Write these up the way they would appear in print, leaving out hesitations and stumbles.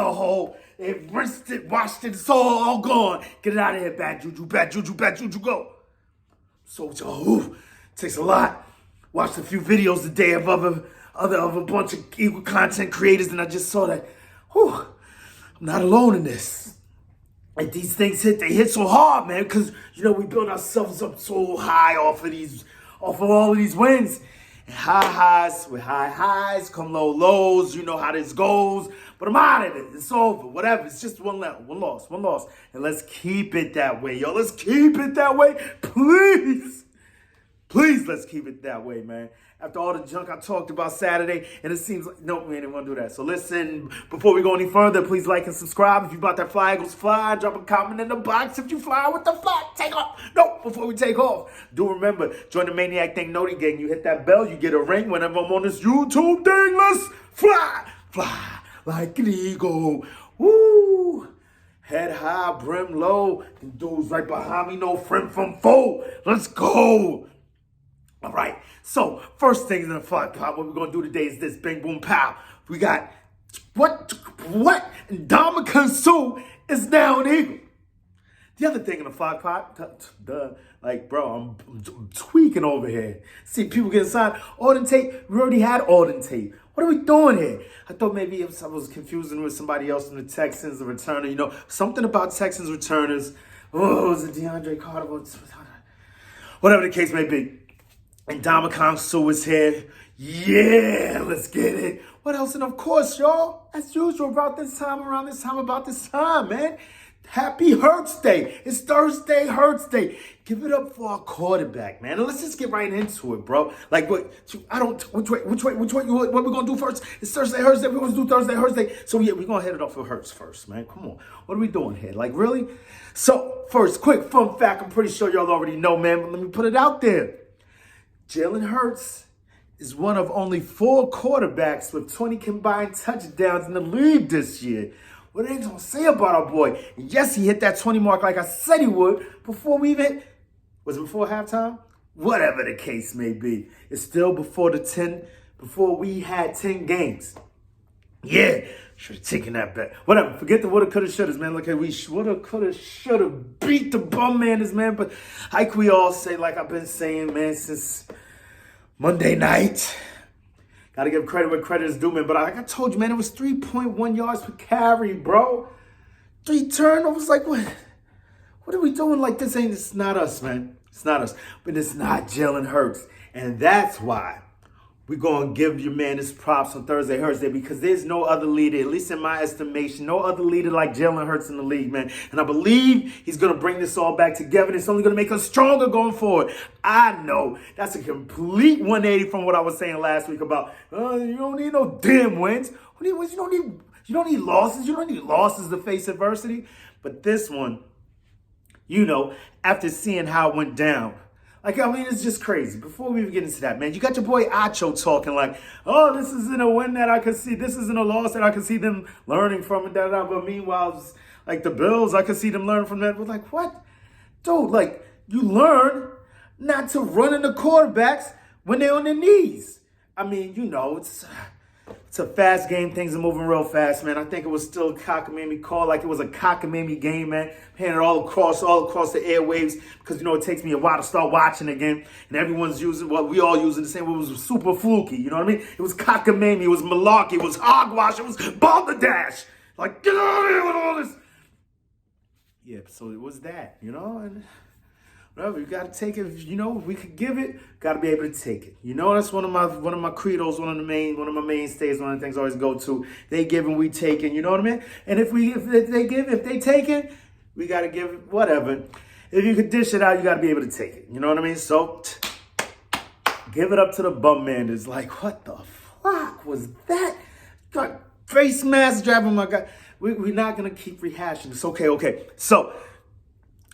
hellhole. They rinsed it, washed it, it's all gone. Get it out of here, bad juju, bad juju, bad juju, go. So, takes a lot. Watched a few videos today of a bunch of equal content creators, and I just saw that, I'm not alone in this. Like these things they hit so hard, man, because we build ourselves up so high off of all of these wins. And high highs with high highs come low lows. You know how this goes. But I'm out of it. It's over. Whatever. It's just one loss. And let's keep it that way, yo. Let's keep it that way. Please. Please, let's keep it that way, man. After all the junk I talked about Saturday, and it seems like, no, we didn't want to do that. So listen, before we go any further, please like and subscribe. If you bought that fly, Eagles fly, drop a comment in the box. If you fly with the fly, take off. No, before we take off, do remember, join the Maniac Thing Noti Gang. You hit that bell, you get a ring whenever I'm on this YouTube thing. Let's fly like an eagle. Woo! Head high, brim low. Them dudes right behind me, no friend from foe. Let's go. All right, so first things in the fun pop, what we're going to do today is this, bang, boom, pow. We got, what? Ndomukong Suh is now an Eagle. The other thing in the fly pot, like, bro, I'm tweaking over here. See people getting signed. Auden Tate, we already had Auden Tate. What are we doing here? I thought maybe I was confusing with somebody else from the Texans, the returner, something about Texans returners. Oh, was it DeAndre Carter? Whatever the case may be. And Ndomukong Suh is here. Yeah, let's get it. What else? And of course, y'all, as usual, around this time, man. Happy HURTSDAY. It's Thursday, HURTSDAY. Give it up for our quarterback, man. And let's just get right into it, bro. Like, which way, what we going to do first? It's Thursday, HURTSDAY. We're going to do Thursday, HURTSDAY. So, yeah, we're going to head it off for Hurts first, man. Come on. What are we doing here? Like, really? So, first, quick fun fact. I'm pretty sure y'all already know, man, but let me put it out there. Jalen Hurts is one of only 4 quarterbacks with 20 combined touchdowns in the league this year. What are they going to say about our boy? Yes, he hit that 20 mark like I said he would before we even, was it before halftime? Whatever the case may be. It's still before we had 10 games. Yeah, should have taken that bet. Whatever, forget the woulda, coulda, shouldas, man. Look at we woulda, coulda, shoulda beat the bum man, man. But like we all say, like I've been saying, man, since Monday night, gotta give credit where credit is due, man. But like I told you, man, it was 3.1 yards per carry, bro. 3 turnovers, like what? What are we doing? Like it's not us, man. It's not us. But it's not Jalen Hurts, and that's why we're going to give your man his props on Thursday, HURTSDAY, because there's no other leader, at least in my estimation, no other leader like Jalen Hurts in the league, man. And I believe he's going to bring this all back together, and it's only going to make us stronger going forward. I know that's a complete 180 from what I was saying last week about, you don't need no damn wins. You don't need losses. You don't need losses to face adversity. But this one, after seeing how it went down, it's just crazy. Before we even get into that, man, you got your boy Acho talking like, oh, this isn't a win that I could see. This isn't a loss that I could see them learning from it. But meanwhile, like the Bills, I could see them learning from that. But like, what? Dude, like, you learn not to run into quarterbacks when they're on their knees. I mean, it's a fast game. Things are moving real fast, man. I think it was still a cockamamie call, like it was a cockamamie game, man. Paying it all across the airwaves because, it takes me a while to start watching again. And everyone's using what we all using the same. It was super fluky, you know what I mean? It was cockamamie, it was malarkey, it was hogwash, it was balderdash. Like, get out of here with all this. Yeah, so it was that, and whatever, you got to take it. If we could give it, got to be able to take it. That's one of my credos, one of my mainstays, one of the things I always go to. They give and we take it, you know what I mean? And if they take it, we got to give it, whatever. If you could dish it out, you got to be able to take it. You know what I mean? So, give it up to the bum man. It's like, what the fuck was that? Got face mask driving my guy. We're not going to keep rehashing this. Okay. So,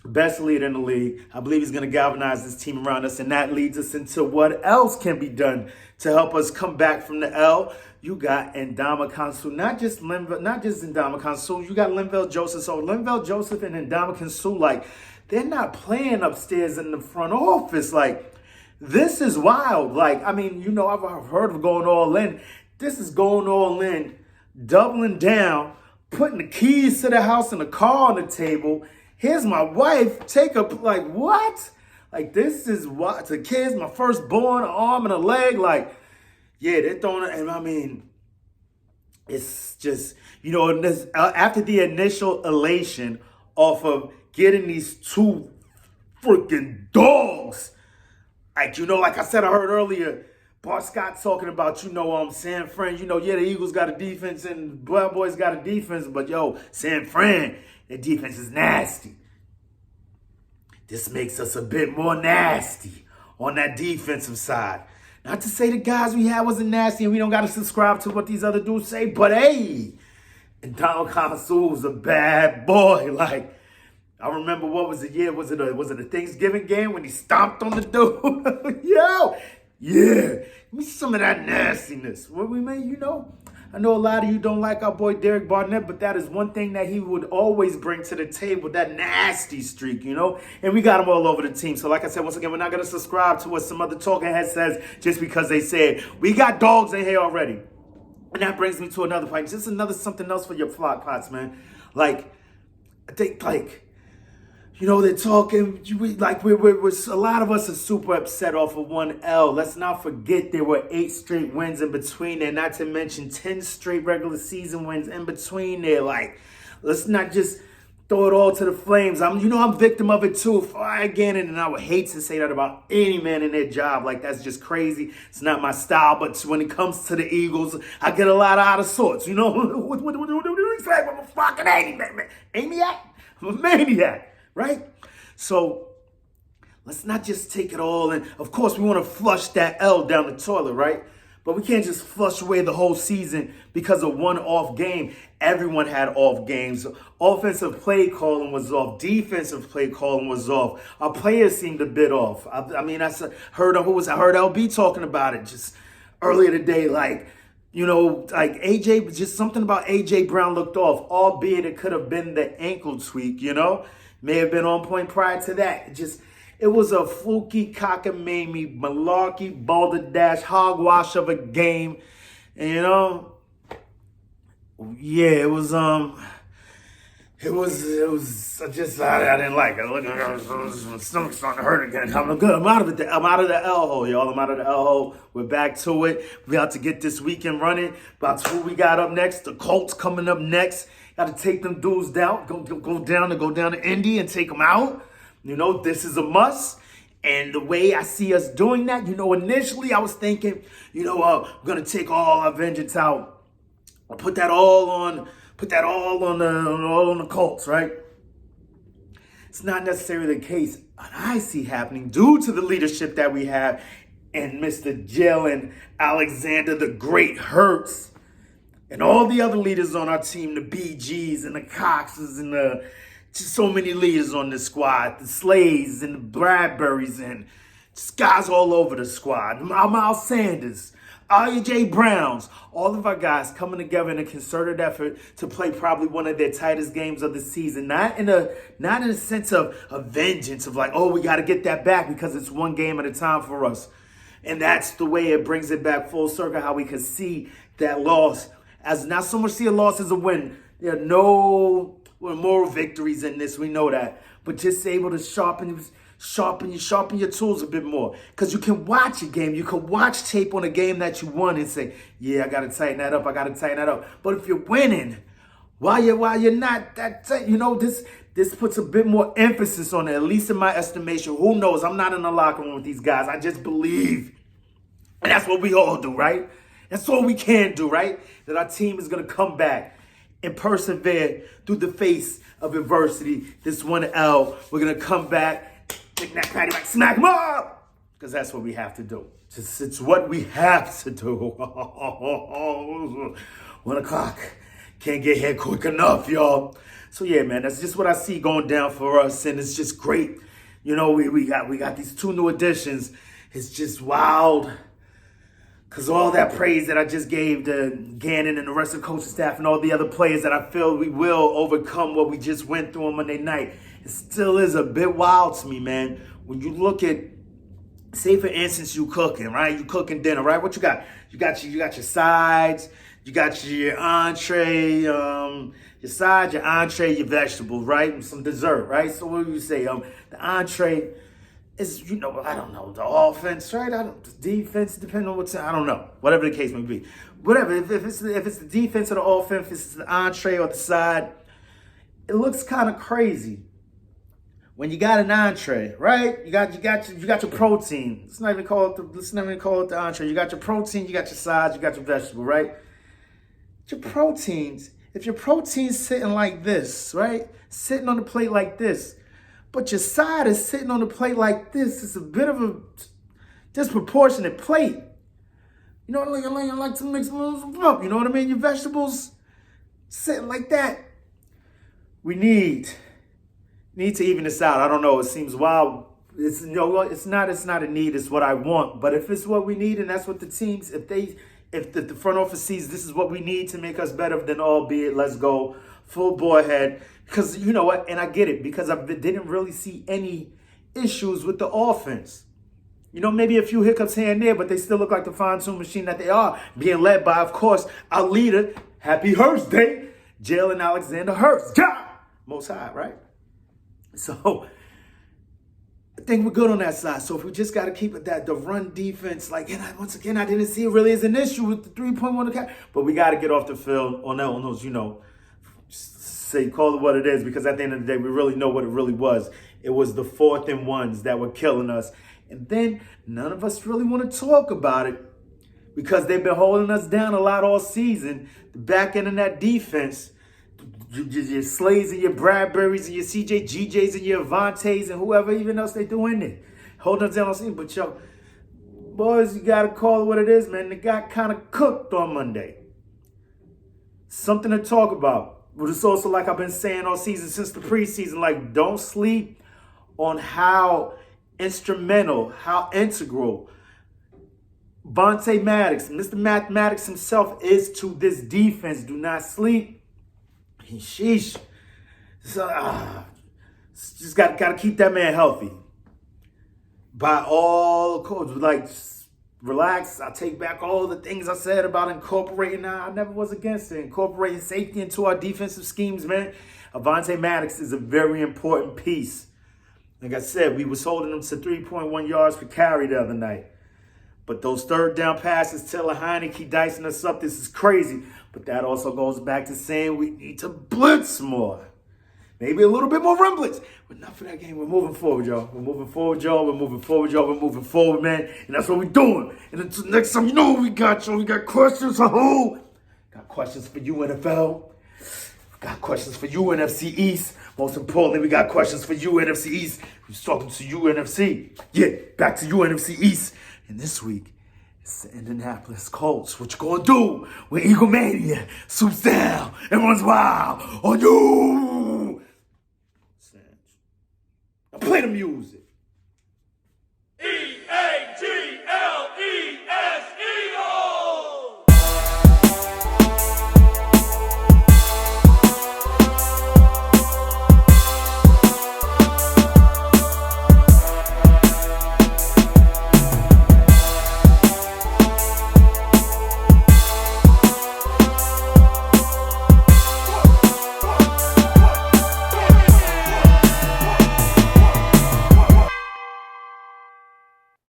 best leader in the league. I believe he's going to galvanize this team around us, and that leads us into what else can be done to help us come back from the L. You got Ndomukong Suh, not just Ndomukong Suh. You got Linval Joseph. So Linval Joseph and Ndomukong Suh, they're not playing upstairs in the front office. This is wild. I've heard of going all in. This is going all in, doubling down putting the keys to the house and the car on the table. Here's my wife. Take a, like, what? Like, this is what, the kids, my firstborn, an arm and a leg. Like, yeah, they're throwing it. And I mean, it's just, this, after the initial elation off of getting these two freaking dogs, like, like I said, I heard earlier, Bart Scott talking about, San Fran, yeah, the Eagles got a defense and Blood Boys got a defense, but San Fran, their defense is nasty. This makes us a bit more nasty on that defensive side. Not to say the guys we had wasn't nasty and we don't got to subscribe to what these other dudes say, but hey, Ndomukong Suh was a bad boy. Like, I remember, what was it? Yeah, was it a Thanksgiving game when he stomped on the dude? Yeah, give me some of that nastiness. What we made, I know a lot of you don't like our boy Derek Barnett, but that is one thing that he would always bring to the table, that nasty streak, And we got him all over the team. So like I said, once again, we're not going to subscribe to what some other talking head says just because they said. We got dogs in here already. And that brings me to another point. Just something else for your flock pots, man. Like, I think, they're talking, we're a lot of us are super upset off of one L. Let's not forget there were 8 straight wins in between there, not to mention 10 straight regular season wins in between there. Like, let's not just throw it all to the flames. I'm victim of it too. Again, and I would hate to say that about any man in their job. Like, that's just crazy. It's not my style, but when it comes to the Eagles, I get a lot out of sorts, What do you say? I'm a fucking maniac. I'm a maniac. Right? So let's not just take it all. And of course, we want to flush that L down the toilet, right? But we can't just flush away the whole season because of one off game. Everyone had off games. Offensive play calling was off. Defensive play calling was off. Our players seemed a bit off. I heard LB talking about it just earlier today. Like AJ, just something about AJ Brown looked off, albeit it could have been the ankle tweak, May have been on point prior to that. It was a fluky, cockamamie, malarkey, balderdash, hogwash of a game. And, it was I didn't like it. Look, my stomach's starting to hurt again. I'm good. I'm out of the L hole, y'all. I'm out of the L hole. We're back to it. We got to get this weekend running. About who we got up next. The Colts coming up next. Got to take them dudes down. Go down to Indy and take them out. This is a must. And the way I see us doing that, initially I was thinking, we're gonna take all our vengeance out. I'll put that all on the Colts, right? It's not necessarily the case. What I see happening due to the leadership that we have and Mr. Jalen Alexander, the great Hurts, and all the other leaders on our team, the BGs and the Coxes and just so many leaders on this squad, the Slays and the Bradburys and just guys all over the squad, Miles Sanders, AJ Browns, all of our guys coming together in a concerted effort to play probably one of their tightest games of the season. Not in a sense of vengeance, of like, oh, we got to get that back because it's one game at a time for us. And that's the way it brings it back full circle, how we could see that loss as not so much see a loss as a win. There are no moral victories in this, we know that. But just able to sharpen your tools a bit more. Because you can watch a game, you can watch tape on a game that you won and say, yeah, I got to tighten that up, But if you're winning, while you're not, this puts a bit more emphasis on it, at least in my estimation. Who knows? I'm not in the locker room with these guys. I just believe. And that's what we all do, right? That's all we can do, right? That our team is going to come back and persevere through the face of adversity. This one L, we're going to come back, take that patty back, smack them up. Because that's what we have to do. It's what we have to do. 1 o'clock. Can't get here quick enough, y'all. So yeah, man, that's just what I see going down for us. And it's just great. We got these 2 new additions. It's just wild. Because all that praise that I just gave to Gannon and the rest of the coaching staff and all the other players that I feel we will overcome what we just went through on Monday night, it still is a bit wild to me, man. When you look at, say for instance, you cooking, right? You cooking dinner, right? What you got? You got your sides, You got your entree, your side, your entree, your vegetables, right? And some dessert, right? So what do you say? The entree is, I don't know, the offense, right? The defense, depending on I don't know. Whatever the case may be. Whatever, if it's the defense or the offense, if it's the entree or the side, it looks kind of crazy when you got an entree, right? You got your protein. Let's not even call it the entree. You got your protein, you got your sides, you got your vegetable, right? Your proteins, if your protein's sitting like this, right? Sitting on the plate like this, but your side is sitting on the plate like this, it's a bit of a disproportionate plate. You know, I like to mix them up. You know what I mean? Your vegetables sitting like that. We need to even this out. I don't know. It seems wild. It's not a need. It's what I want. But if it's what we need, and that's what the teams, if the front office sees this is what we need to make us better, then albeit let's go full bore ahead. Because you know what? And I get it, because I didn't really see any issues with the offense. Maybe a few hiccups here and there, but they still look like the fine-tuned machine that they are, being led by, of course, our leader. Happy HURTSDAY, Jalen Alexander Hurts. God! Most High, right? So I think we're good on that side. So if we just got to keep it the run defense, once again, I didn't see it really as an issue with the 3.1, but we got to get off the field on those, call it what it is, because at the end of the day, we really know what it really was. It was the 4th and 1s that were killing us. And then none of us really want to talk about it because they've been holding us down a lot all season. The back end of that defense, your Slays and your Bradburys and your CJ GJs and your Avantes and whoever even else they do in there, holding us down all season. But boys, you got to call it what it is, man. They got kind of cooked on Monday. Something to talk about. But it's also like I've been saying all season since the preseason, don't sleep on how instrumental, how integral Vontae Maddox, Mr. Mathematics himself, is to this defense. Do not sleep. Sheesh. So, just got to keep that man healthy. By all codes, relax. I take back all the things I said about incorporating. I never was against it. Incorporating safety into our defensive schemes, man. Vontae Maddox is a very important piece. Like I said, we was holding them to 3.1 yards per carry the other night. But those third down passes, Taylor Heineke dicing us up. This is crazy. But that also goes back to saying we need to blitz more. Maybe a little bit more run blitz. But not for that game. We're moving forward, y'all. We're moving forward, y'all. We're moving forward, y'all. We're moving forward, man. And that's what we're doing. And until next time, what we got, y'all. We got questions for who? Got questions for you, NFL. Got questions for you, NFC East. Most importantly, we got questions for you, NFC East. Who's talking to you, NFC? Yeah, back to you, NFC East. And this week, it's the Indianapolis Colts. What you gonna do when Eagle Mania swoops down and runs wild on you? Now play the music.